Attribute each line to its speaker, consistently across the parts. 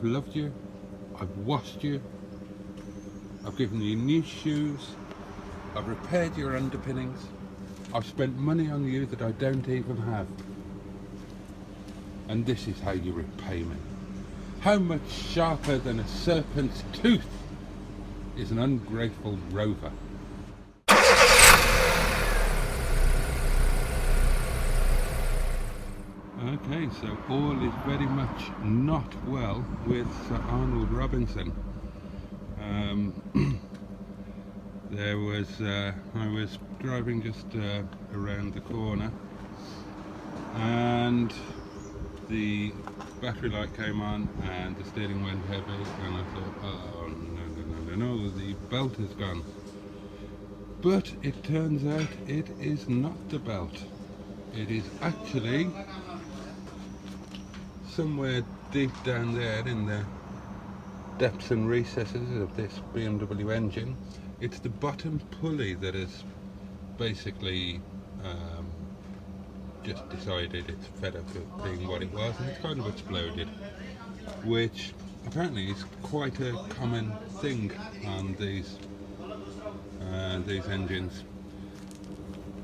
Speaker 1: I've loved you, I've washed you, I've given you new shoes, I've repaired your underpinnings, I've spent money on you that I don't even have. And this is how you repay me. How much sharper than a serpent's tooth is an ungrateful rover. Okay, so all is very much not well with Sir Arnold Robinson. I was driving just around the corner and the battery light came on and the steering went heavy, and I thought, oh no, the belt has gone. But it turns out it is not the belt. It is actually somewhere deep down there in the depths and recesses of this BMW engine. It's the bottom pulley that has basically just decided it's fed up with being what it was, and it's kind of exploded, which apparently is quite a common thing on these engines.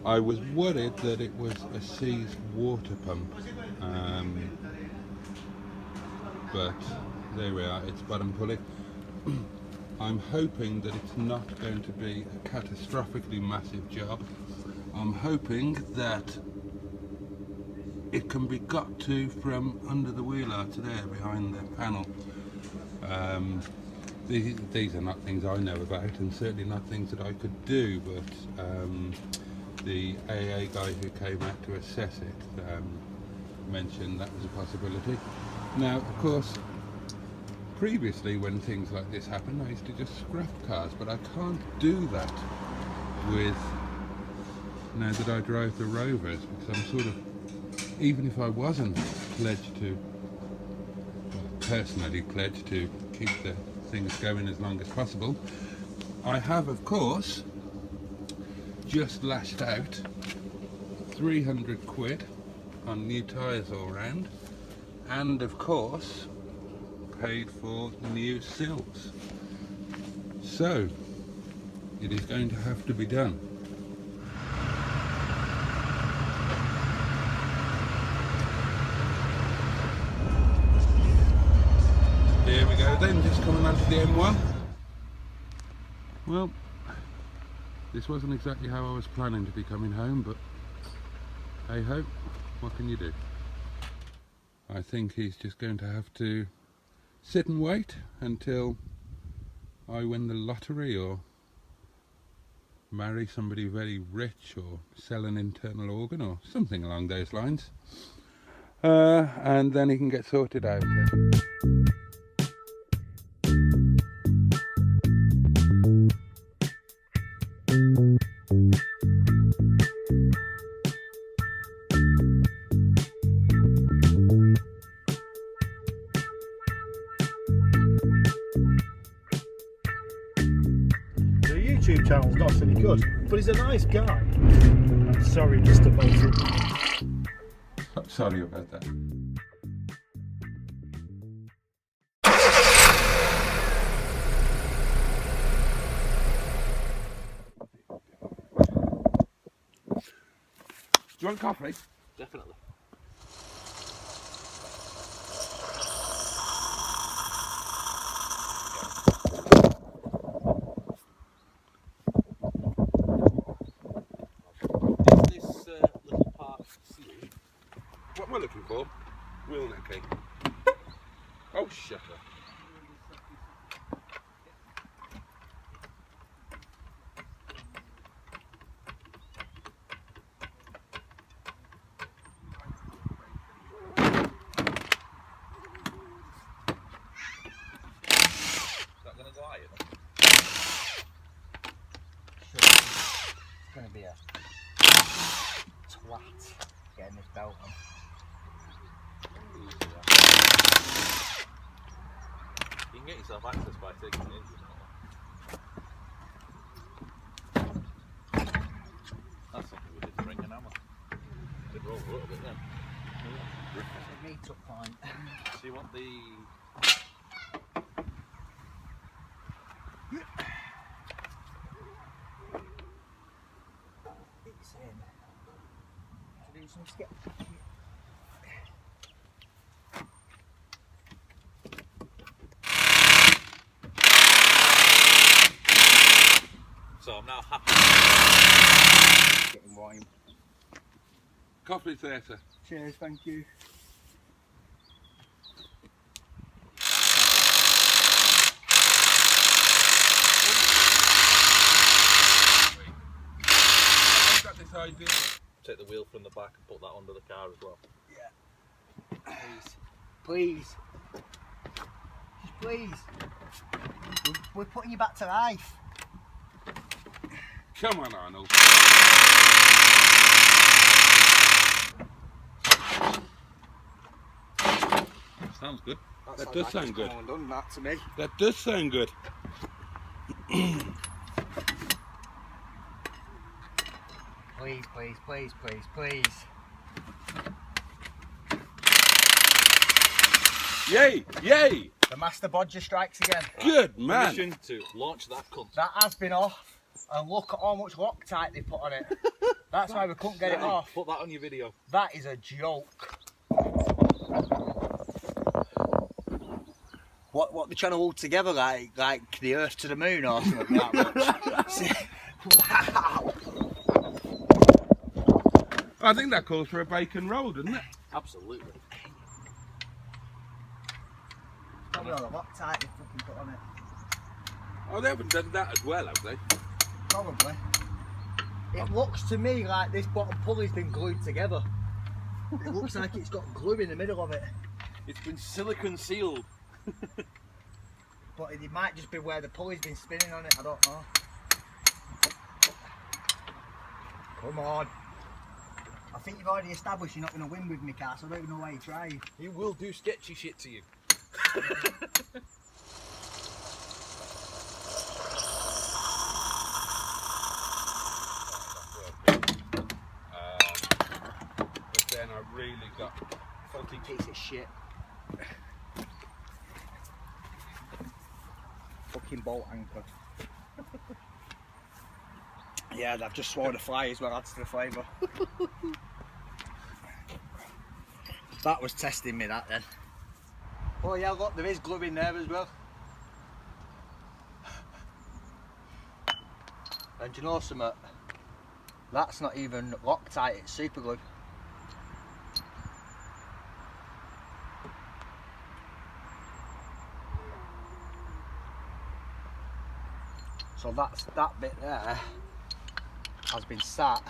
Speaker 1: I was worried that it was a seized water pump, but there we are, it's bottom pulley. I'm hoping that it's not going to be a catastrophically massive job. I'm hoping that it can be got to from under the wheel arch there behind the panel. These are not things I know about, and certainly not things that I could do, but the AA guy who came out to assess it mentioned that was a possibility. Now, of course, previously when things like this happened, I used to just scrap cars, but I can't do that with, now that I drive the Rovers, because I'm sort of, even if I wasn't pledged to, well, personally pledged to keep the things going as long as possible, I have, of course, just lashed out 300 quid on new tyres all round, and of course paid for new sills. So it is going to have to be done. Here we go then, just coming onto the M1. Well, this wasn't exactly how I was planning to be coming home, but hey ho, what can you do? I think he's just going to have to sit and wait until I win the lottery, or marry somebody very rich, or sell an internal organ, or something along those lines, and then he can get sorted out.
Speaker 2: YouTube channel's not any good, but he's a nice guy. I'm sorry, Mr. Bolton.
Speaker 1: Sorry about that. Do you want coffee?
Speaker 3: Definitely. Is this little part sealed?
Speaker 1: What am I looking for? Wheel nut key. Oh, shut up.
Speaker 3: Is that going to go higher?
Speaker 4: It's going to be a twat getting this belt on.
Speaker 3: You can get yourself access by taking the engine out. That's something we did to ring an hammer. Did roll a little bit then.
Speaker 4: Me took fine.
Speaker 3: So you want the
Speaker 4: some skip.
Speaker 3: So I'm now happy.
Speaker 4: Getting wine.
Speaker 1: Coffee theatre.
Speaker 4: Cheers, thank you.
Speaker 1: I've got this idea.
Speaker 3: Take the wheel from the back and put that under the car as well.
Speaker 4: Yeah. Please. Just please. We're putting you back to life.
Speaker 1: Come on, Arnold.
Speaker 3: Sounds good.
Speaker 1: That does sound good.
Speaker 4: Done that to me.
Speaker 1: That does sound good.
Speaker 4: Please, please, please, please, please.
Speaker 1: Yay! Yay!
Speaker 4: The master bodger strikes again.
Speaker 1: Good man.
Speaker 3: Permission to launch that cunt.
Speaker 4: That has been off, and look at how much Loctite they put on it. That's why we couldn't get it off.
Speaker 3: Put that on your video.
Speaker 4: That is a joke. What they're trying to hold together like the Earth to the Moon or something like that. Wow.
Speaker 1: I think that calls for a bacon roll, doesn't it?
Speaker 3: Absolutely.
Speaker 4: Probably all the Loctite they fucking put on it.
Speaker 1: Oh, they haven't done that as well, have they?
Speaker 4: Probably. It looks to me like this bottom pulley's been glued together. It looks like it's got glue in the middle of it.
Speaker 3: It's been silicone sealed.
Speaker 4: But it might just be where the pulley's been spinning on it, I don't know. Come on. I think you've already established you're not going to win with me, car, so I don't even know why you're trying.
Speaker 3: He will do sketchy shit to you.
Speaker 1: But then I really got
Speaker 4: Fucking piece of shit. Fucking bolt anchor. Yeah, I've just swallowed a fly as well, adds to the flavour. That was testing me, that then. Oh yeah, look, there is glue in there as well. And do you know something? That's not even Loctite, it's super glue. So that's that bit there has been sat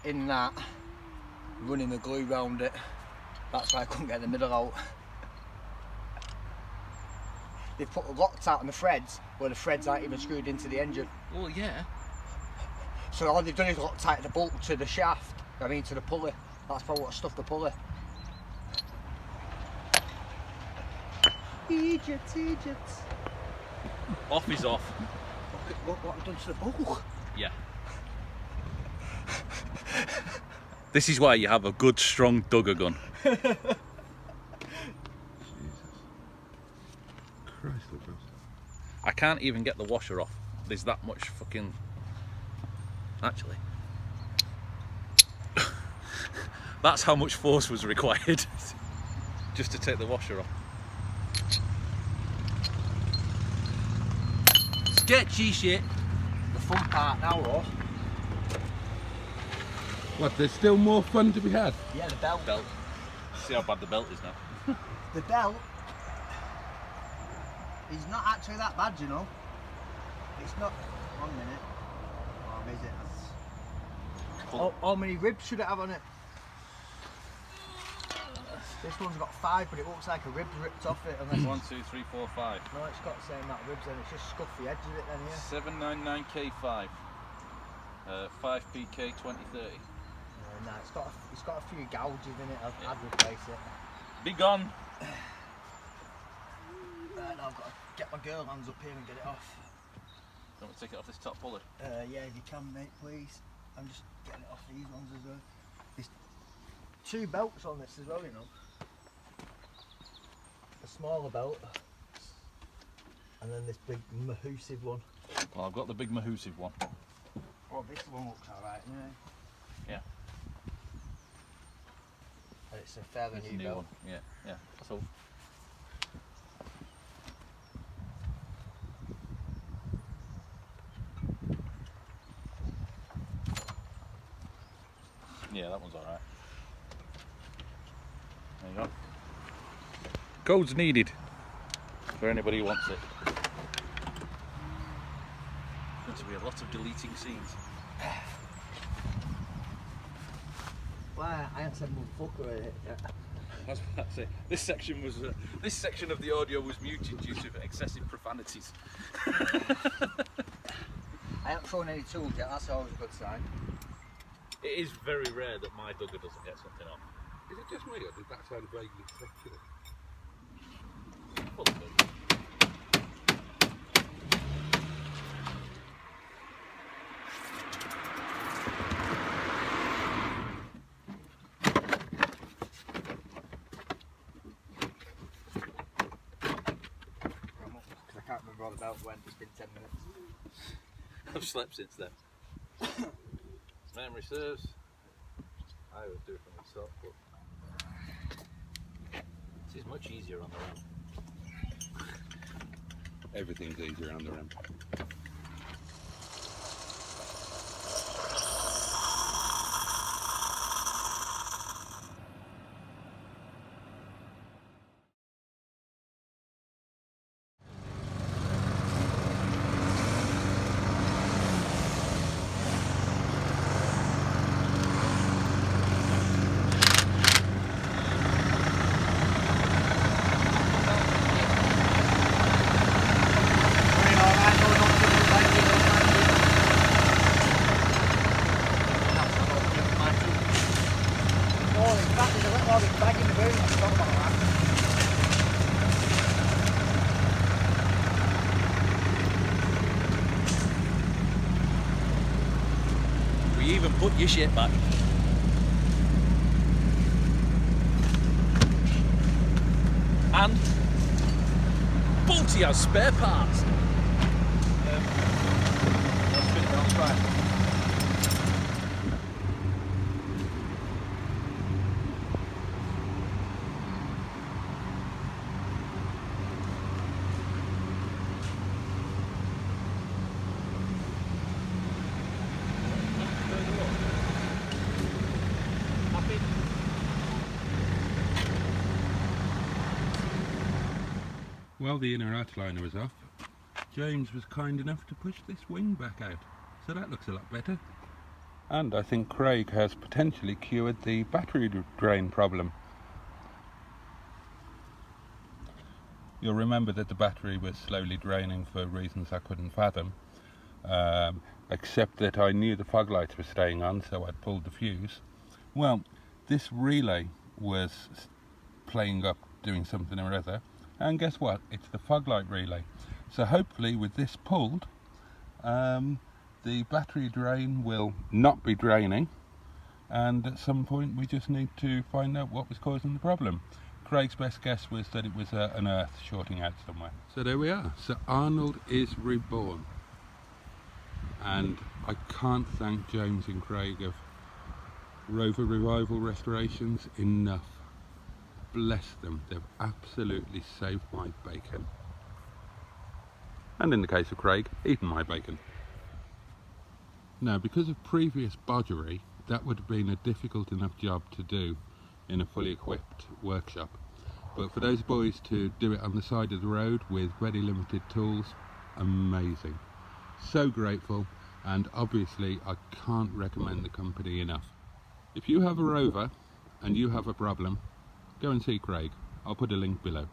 Speaker 4: in that, running the glue round it. That's why I couldn't get the middle out. They've put a Loctite on the threads where the threads aren't even screwed into the engine.
Speaker 3: Well, yeah.
Speaker 4: So all they've done is Loctite the bolt to the shaft, I mean to the pulley. That's probably what stuffed the pulley. Egypt, Egypt.
Speaker 3: Off is off.
Speaker 4: Look what I've done to the bolt.
Speaker 3: Yeah. This is why you have a good, strong dugger gun.
Speaker 1: Jesus Christ, Lucas.
Speaker 3: I can't even get the washer off. There's that much fucking... Actually. That's how much force was required just to take the washer off. Sketchy shit.
Speaker 4: The fun part now, though.
Speaker 1: What, there's still more fun to be had?
Speaker 4: Yeah, the belt.
Speaker 3: Belt. See how bad the belt is now.
Speaker 4: The belt is not actually that bad, you know. It's not. 1 minute. Oh, is it? How many ribs should it have on it? This one's got 5, but it looks like a rib's ripped off it. Unless
Speaker 3: 1, 2, 3, 4, 5.
Speaker 4: No, it's got the same amount of ribs, and it's just scuffed the edge of it then here.
Speaker 3: 799K5. 5PK 2030.
Speaker 4: No, it's got a few gouges in it. I'd replace it.
Speaker 3: Be gone.
Speaker 4: Right, now I've got to get my girl hands up here and get it off.
Speaker 3: Do you want to take it off this top pulley?
Speaker 4: Yeah, if you can, mate, please. I'm just getting it off these ones as well. There's 2 belts on this as well, you know. A smaller belt, and then this big mahoosive one.
Speaker 3: Well, I've got the big mahoosive one.
Speaker 4: Oh, this one looks alright, yeah.
Speaker 3: Yeah.
Speaker 4: it's a fairly
Speaker 3: It's a
Speaker 4: new
Speaker 3: new
Speaker 4: build.
Speaker 3: one. Yeah, yeah. That's all. Yeah, that one's alright. There you go. Codes needed for anybody who wants it. Going to be a lot of deleting scenes.
Speaker 4: Why? I haven't said motherfucker in it yet.
Speaker 3: I was about to say, this section of the audio was muted due to excessive profanities.
Speaker 4: I haven't thrown any tools yet, that's always a good sign.
Speaker 3: It is very rare that my dugger doesn't get something off.
Speaker 1: Is it just me or did that sound vaguely sexual?
Speaker 3: Full of it.
Speaker 4: Because I can't remember all the belt went, it's been 10 minutes.
Speaker 3: I've slept since then. As memory serves, I would do it from the top, but this is much easier on the ramp.
Speaker 1: Everything's easier on the ramp.
Speaker 3: We even put your shit back. And Bolty has spare parts. Let's spin it down right.
Speaker 1: While the inner outliner was off, James was kind enough to push this wing back out, so that looks a lot better. And I think Craig has potentially cured the battery drain problem. You'll remember that the battery was slowly draining for reasons I couldn't fathom, except that I knew the fog lights were staying on, so I'd pulled the fuse. Well, this relay was playing up, doing something or other, and guess what? It's the fog light relay. So hopefully with this pulled, the battery drain will not be draining, and at some point we just need to find out what was causing the problem. Craig's best guess was that it was an earth shorting out somewhere. So there we are. So Arnold is reborn, and I can't thank James and Craig of Rover Revival Restorations enough. Bless them, they've absolutely saved my bacon. And in the case of Craig, eaten my bacon. Now, because of previous bodgery, that would have been a difficult enough job to do in a fully equipped workshop. But for those boys to do it on the side of the road with very limited tools, amazing. So grateful, and obviously I can't recommend the company enough. If you have a Rover and you have a problem, go and see Craig. I'll put a link below.